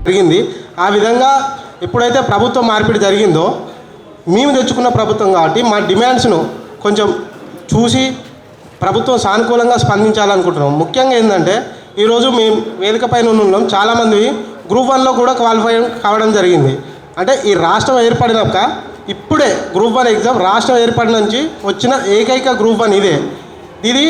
జరిగింది. ఆ విధంగా ఎప్పుడైతే ప్రభుత్వ మార్పిడి జరిగిందో మేము తెచ్చుకున్న ప్రభుత్వం కాబట్టి మా డిమాండ్స్ను కొంచెం చూసి ప్రభుత్వం సానుకూలంగా స్పందించాలనుకుంటున్నాం. ముఖ్యంగా ఏంటంటే ఈరోజు మేము వేదిక పైన ఉన్నాం, చాలామంది గ్రూప్ 1లో కూడా క్వాలిఫై కావడం జరిగింది. అంటే ఈ రాష్ట్రం ఏర్పడినాక ఇప్పుడే గ్రూప్ 1 ఎగ్జామ్ రాష్ట్రం ఏర్పడిన నుంచి వచ్చిన ఏకైక గ్రూప్ 1 ఇదే. ఇది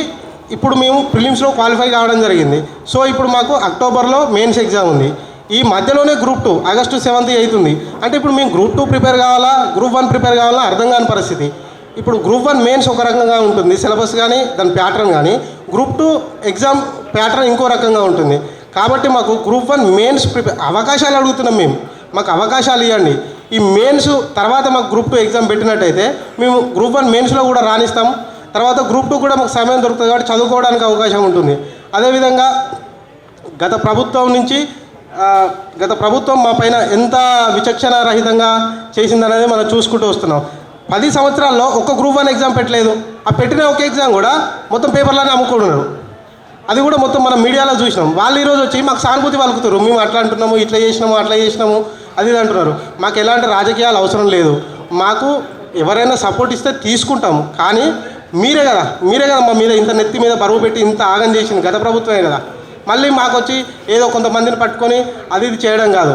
ఇప్పుడు మేము ప్రిలిమ్స్లో క్వాలిఫై కావడం జరిగింది. సో ఇప్పుడు మాకు అక్టోబర్లో మెయిన్స్ ఎగ్జామ్ ఉంది. ఈ మధ్యలోనే గ్రూప్ 2 ఆగస్టు 7th అవుతుంది. అంటే ఇప్పుడు మేము గ్రూప్ 2 ప్రిపేర్ కావాలా, గ్రూప్ 1 ప్రిపేర్ కావాలా అర్థం కాని పరిస్థితి. ఇప్పుడు గ్రూప్ 1 మెయిన్స్ ఒక రకంగా ఉంటుంది సిలబస్ కానీ దాని ప్యాటర్న్ కానీ, గ్రూప్ 2 ఎగ్జామ్ ప్యాటర్న్ ఇంకో రకంగా ఉంటుంది. కాబట్టి మాకు గ్రూప్ 1 మెయిన్స్ అవకాశాలు అడుగుతున్నాం మేము, మాకు అవకాశాలు ఇవ్వండి. ఈ మెయిన్స్ తర్వాత మాకు గ్రూప్ 2 ఎగ్జామ్ పెట్టినట్టయితే మేము గ్రూప్ 1 మెయిన్స్లో కూడా రాణిస్తాం. తర్వాత గ్రూప్ 2 కూడా మాకు సమయం దొరుకుతుంది కాబట్టి చదువుకోవడానికి అవకాశం ఉంటుంది. అదేవిధంగా గత ప్రభుత్వం మా పైన ఎంత విచక్షణ రహితంగా చేసిందనేది మనం చూసుకుంటూ వస్తున్నాం. 10 సంవత్సరాల్లో ఒక్క గ్రూప్ 1 ఎగ్జామ్ పెట్టలేదు. ఆ పెట్టిన ఒక ఎగ్జామ్ కూడా మొత్తం పేపర్లోనే అమ్ముకుంటున్నారు. అది కూడా మొత్తం మనం మీడియాలో చూసినాం. వాళ్ళు ఈరోజు వచ్చి మాకు సానుభూతి పలుకుతారు, మేము అట్లా అంటున్నాము, ఇట్లా చేసినాము, అట్లా చేసినాము, అది అంటున్నారు. మాకు ఎలాంటి రాజకీయాలు అవసరం లేదు. మాకు ఎవరైనా సపోర్ట్ ఇస్తే తీసుకుంటాము. కానీ మీరే కదా మా మీద ఇంత నెత్తి మీద బరువు పెట్టి ఇంత ఆగం చేసింది గత ప్రభుత్వమే కదా. మళ్ళీ మాకు వచ్చి ఏదో కొంతమందిని పట్టుకొని అది ఇది చేయడం కాదు.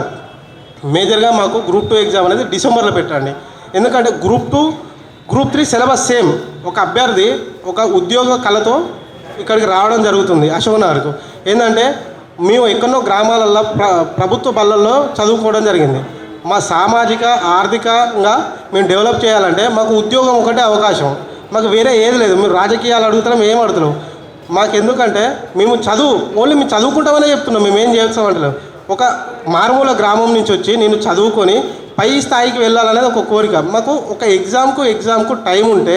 మేజర్గా మాకు గ్రూప్ 2 ఎగ్జామ్ అనేది డిసెంబర్లో పెట్టండి. ఎందుకంటే గ్రూప్ 2, గ్రూప్ 3 సిలబస్ సేమ్. ఒక అభ్యర్థి ఒక ఉద్యోగ కళతో ఇక్కడికి రావడం జరుగుతుంది అశోక్ నగర్కు. ఏంటంటే మేము ఎక్కడో గ్రామాలలో ప్రభుత్వ బళ్ళల్లో చదువుకోవడం జరిగింది. మా సామాజిక ఆర్థికంగా మేము డెవలప్ చేయాలంటే మాకు ఉద్యోగం ఒకటే అవకాశం, మాకు వేరే ఏది లేదు. మీరు రాజకీయాలు అడుగుతున్నాం, ఏం అడుగుతున్నాం మాకు ఎందుకంటే మేము ఓన్లీ మేము చదువుకుంటామనే చెప్తున్నాం, మేము ఏం చేస్తామంటలేం. ఒక మారుమూల గ్రామం నుంచి వచ్చి నేను చదువుకొని పై స్థాయికి వెళ్ళాలనేది ఒక కోరిక. మాకు ఒక ఎగ్జామ్కు టైం ఉంటే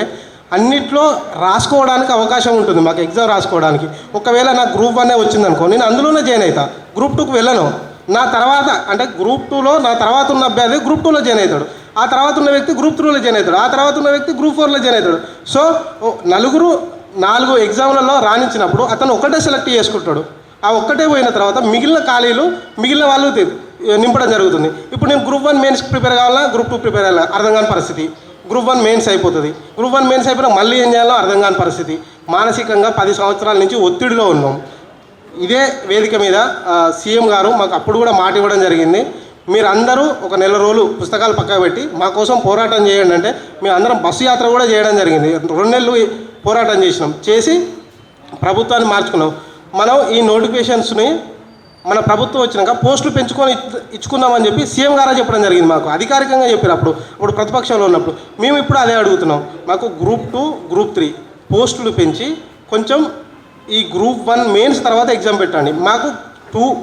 అన్నిట్లో రాసుకోవడానికి అవకాశం ఉంటుంది మాకు, ఎగ్జామ్ రాసుకోవడానికి. ఒకవేళ నాకు గ్రూప్ 1 వచ్చిందనుకో నేను అందులోనే జాయిన్ అవుతా, గ్రూప్ 2కు వెళ్ళను. నా తర్వాత అంటే గ్రూప్ 2లో నా తర్వాత ఉన్న అభ్యర్థి గ్రూప్ 2లో జాయిన్ అవుతాడు, ఆ తర్వాత ఉన్న వ్యక్తి గ్రూప్ 3లో జాయిన్ అవుతాడు, ఆ తర్వాత ఉన్న వ్యక్తి గ్రూప్ 4లో జాయిన్ అవుతాడు. సో 4 ఎగ్జామ్లలో రాణించినప్పుడు అతను ఒకటే సెలెక్ట్ చేసుకుంటాడు. ఆ ఒక్కటే పోయిన తర్వాత మిగిలిన ఖాళీలు మిగిలిన వాళ్ళు నింపడం జరుగుతుంది. ఇప్పుడు నేను గ్రూప్ 1 మెయిన్స్ ప్రిపేర్ కావాలా, గ్రూప్ 2 ప్రిపేర్ అవ్వాలా అర్థం కాని పరిస్థితి. గ్రూప్ 1 మెయిన్స్ అయిపోతుంది, గ్రూప్ 1 మెయిన్స్ అయిపోయినా మళ్ళీ ఏం చేయాలో అర్థం కాని పరిస్థితి. మానసికంగా 10 సంవత్సరాల నుంచి ఒత్తిడిలో ఉన్నాం. ఇదే వేదిక మీద సీఎం గారు మాకు అప్పుడు కూడా మాట ఇవ్వడం జరిగింది, మీరందరూ ఒక నెల రోజులు పుస్తకాలు పక్కకు పెట్టి మా కోసం పోరాటం చేయండి అంటే మేము అందరం బస్సు యాత్ర కూడా చేయడం జరిగింది. 2 నెలలు పోరాటం చేసి ప్రభుత్వాన్ని మార్చుకున్నాం. మనం ఈ నోటిఫికేషన్స్ని మన ప్రభుత్వం వచ్చినాక పోస్టులు పెంచుకొని ఇచ్చుకుందామని చెప్పి సీఎం గారే చెప్పడం జరిగింది. మాకు అధికారికంగా చెప్పారు అప్పుడు ప్రతిపక్షంలో ఉన్నప్పుడు. మేము ఇప్పుడు అదే అడుగుతున్నాం, మాకు గ్రూప్ 2, గ్రూప్ 3 పోస్టులు పెంచి కొంచెం ఈ గ్రూప్ 1 మెయిన్స్ తర్వాత ఎగ్జామ్ పెట్టండి. మాకు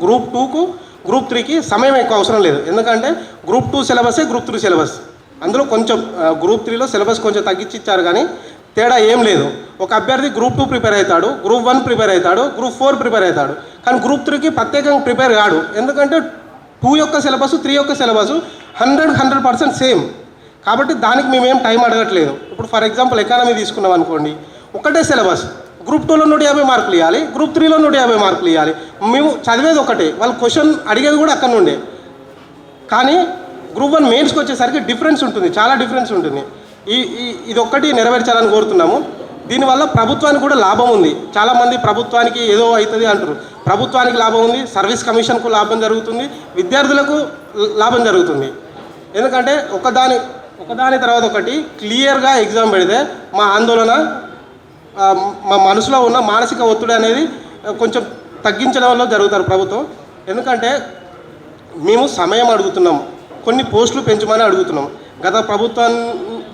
గ్రూప్ 2కు గ్రూప్ 3కి సమయం ఎక్కువ అవసరం లేదు. ఎందుకంటే గ్రూప్ 2 సిలబసే గ్రూప్ 3 సిలబస్. అందులో కొంచెం గ్రూప్ 3లో సిలబస్ కొంచెం తగ్గించి ఇచ్చారు కానీ తేడా ఏం లేదు. ఒక అభ్యర్థి గ్రూప్ 2 ప్రిపేర్ అవుతాడు, గ్రూప్ 1 ప్రిపేర్ అవుతాడు, గ్రూప్ 4 ప్రిపేర్ అవుతాడు. కానీ గ్రూప్ 3కి ప్రత్యేకంగా ప్రిపేర్ కాడు. ఎందుకంటే 2 యొక్క సిలబస్ 3 యొక్క సిలబస్ 100% సేమ్. కాబట్టి దానికి మేమేం టైం అడగట్లేదు. ఇప్పుడు ఫర్ ఎగ్జాంపుల్ ఎకానమీ తీసుకున్నాం అనుకోండి, ఒకటే సిలబస్. గ్రూప్ 2లో 150 మార్కులు ఇవ్వాలి, గ్రూప్ 3లో 150 మార్కులు ఇవ్వాలి. మేము చదివేది ఒకటే, వాళ్ళు క్వశ్చన్ అడిగేది కూడా అక్కడ నుండే. కానీ గ్రూప్ 1 మెయిన్స్కి వచ్చేసరికి డిఫరెన్స్ ఉంటుంది, చాలా డిఫరెన్స్ ఉంటుంది. ఇది ఒక్కటి నెరవేర్చాలని కోరుతున్నాము. దీనివల్ల ప్రభుత్వానికి కూడా లాభం ఉంది. చాలామంది ప్రభుత్వానికి ఏదో అవుతుంది అంటారు, ప్రభుత్వానికి లాభం ఉంది, సర్వీస్ కమిషన్కు లాభం జరుగుతుంది, విద్యార్థులకు లాభం జరుగుతుంది. ఎందుకంటే ఒకదాని తర్వాత ఒకటి క్లియర్గా ఎగ్జామ్ పెడితే మా ఆందోళన, మా మనసులో ఉన్న మానసిక ఒత్తిడి అనేది కొంచెం తగ్గించడంలో జరుగుతారు ప్రభుత్వం. ఎందుకంటే మేము సమయం అడుగుతున్నాం, కొన్ని పోస్టులు పెంచమని అడుగుతున్నాం. గత ప్రభుత్వాన్ని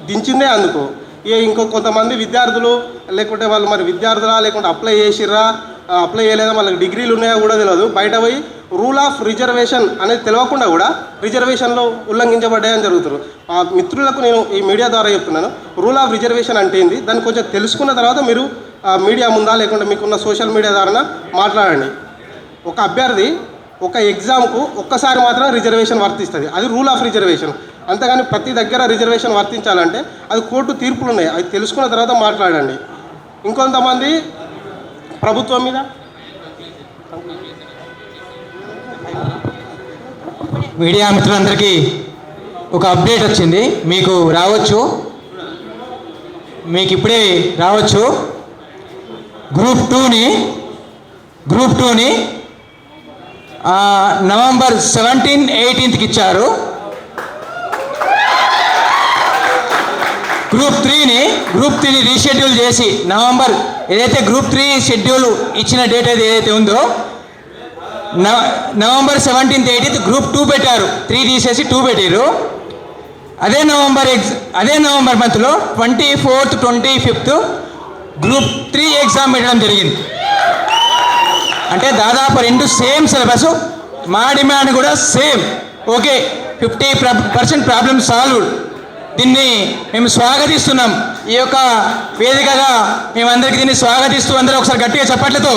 దించిందే అందుకు. ఇంకో కొంతమంది విద్యార్థులు లేకుంటే వాళ్ళు మరి విద్యార్థులా లేకుంటే అప్లై చేసిర్రా, అప్లై చేయలేదా, వాళ్ళకి డిగ్రీలు ఉన్నాయో కూడా తెలియదు, బయట పోయి రూల్ ఆఫ్ రిజర్వేషన్ అనేది తెలియకుండా కూడా రిజర్వేషన్లో ఉల్లంఘించబడ్డాయని జరుగుతారు. ఆ మిత్రులకు నేను ఈ మీడియా ద్వారా చెప్తున్నాను, రూల్ ఆఫ్ రిజర్వేషన్ అంటే ఏంది, దాన్ని కొంచెం తెలుసుకున్న తర్వాత మీరు మీడియా ముందా లేకుంటే మీకున్న సోషల్ మీడియా ద్వారా మాట్లాడండి. ఒక అభ్యర్థి ఒక ఎగ్జామ్కు ఒక్కసారి మాత్రం రిజర్వేషన్ వర్తిస్తుంది, అది రూల్ ఆఫ్ రిజర్వేషన్. అంతేగాని ప్రతి దగ్గర రిజర్వేషన్ వర్తించాలంటే అది కోర్టు తీర్పులు ఉన్నాయి, అది తెలుసుకున్న తర్వాత మాట్లాడండి. ఇంకొంతమంది ప్రభుత్వం మీద మీడియా మిత్రులందరికీ ఒక అప్డేట్ వచ్చింది. మీకు రావచ్చు, మీకు ఇప్పుడే రావచ్చు. గ్రూప్ టూని నవంబర్ 17, 18కి ఇచ్చారు. గ్రూప్ త్రీని రీషెడ్యూల్ చేసి నవంబర్ ఏదైతే గ్రూప్ 3 షెడ్యూల్ ఇచ్చిన డేట్ ఏదైతే ఉందో నవంబర్ 17th, 18th గ్రూప్ 2 పెట్టారు. 3 తీసేసి 2 పెట్టారు. అదే నవంబర్ మంత్లో 24th, 25th గ్రూప్ 3 ఎగ్జామ్ పెట్టడం జరిగింది. అంటే దాదాపు 2 సేమ్ సిలబస్. మా డిమాండ్ కూడా సేమ్. Okay, 50% problem solved. దీన్ని మేము స్వాగతిస్తున్నాం. ఈ యొక్క వేదికగా మేమందరికీ దీన్ని స్వాగతిస్తూ అందరూ ఒకసారి గట్టిగా చప్పట్లతో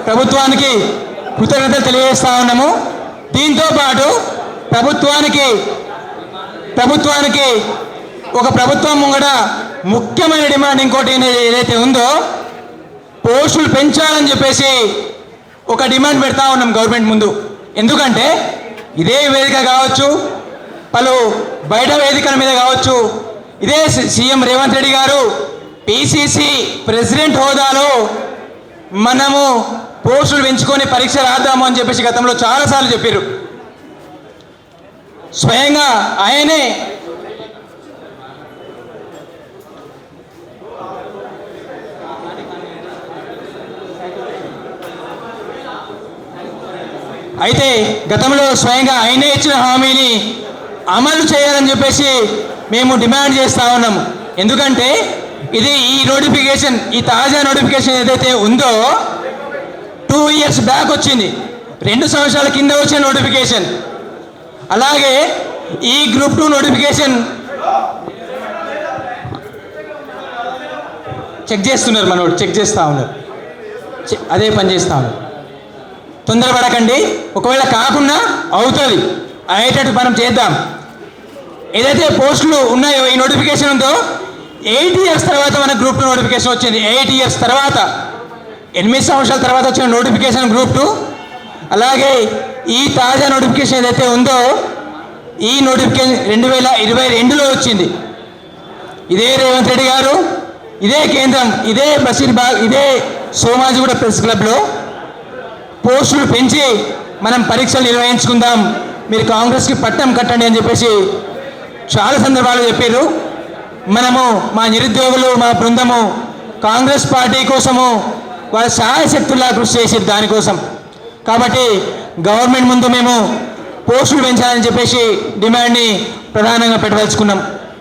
ప్రభుత్వానికి కృతజ్ఞతలు తెలియజేస్తా ఉన్నాము. దీంతో పాటు ప్రభుత్వానికి ఒక ప్రభుత్వం ముంగడ ముఖ్యమైన డిమాండ్ ఇంకోటి ఏదైతే ఉందో, పోస్టులు పెంచాలని చెప్పేసి ఒక డిమాండ్ పెడతా ఉన్నాం గవర్నమెంట్ ముందు. ఎందుకంటే ఇదే వేదిక కావచ్చు, పలు బయట వేదికల మీద కావచ్చు, ఇదే సీఎం రేవంత్ రెడ్డి గారు పిసిసి ప్రెసిడెంట్ హోదాలో మనము పోస్టులు పెంచుకొని పరీక్ష రాద్దాము అని చెప్పేసి గతంలో చాలాసార్లు చెప్పారు. స్వయంగా ఆయనే ఆయనే ఇచ్చిన హామీని అమలు చేయాలని చెప్పేసి మేము డిమాండ్ చేస్తూ ఉన్నాము. ఎందుకంటే ఇది ఈ తాజా నోటిఫికేషన్ ఏదైతే ఉందో 2 years బ్యాక్ వచ్చింది. 2 సంవత్సరాల కింద వచ్చిన నోటిఫికేషన్. అలాగే ఈ గ్రూప్ 2 నోటిఫికేషన్ చెక్ చేస్తూ ఉన్నారు. అదే పని చేస్తూ ఉన్నారు. తొందరపడకండి. ఒకవేళ కాకుండా అవుతుంది, అయ్యేటట్టు మనం చేద్దాం. ఏదైతే పోస్టులు ఉన్నాయో ఈ నోటిఫికేషన్ ఉందో 8 years తర్వాత మన గ్రూప్ 2 నోటిఫికేషన్ వచ్చింది. 8 years తర్వాత, 8 సంవత్సరాల తర్వాత వచ్చిన నోటిఫికేషన్ గ్రూప్ 2. అలాగే ఈ తాజా నోటిఫికేషన్ ఏదైతే ఉందో ఈ నోటిఫికేషన్ 2022లో వచ్చింది. ఇదే రేవంత్ రెడ్డి గారు, ఇదే కేంద్రం, ఇదే బషీర్బాగ్, ఇదే సోమాజిగూడ ప్రెస్ క్లబ్లో పోస్టులు పెంచి మనం పరీక్షలు నిర్వహించుకుందాం, మీరు కాంగ్రెస్కి పట్టం కట్టండి అని చెప్పేసి చాలా సందర్భాలు చెప్పారు. మనము మా నిరుద్యోగులు, మా బృందము కాంగ్రెస్ పార్టీ కోసము వాళ్ళ సహాయశక్తుల్లా కృషి చేసేది దానికోసం. కాబట్టి గవర్నమెంట్ ముందు మేము పోస్టులు పెంచాలని చెప్పేసి డిమాండ్ని ప్రధానంగా పెట్టదలుచుకున్నాం.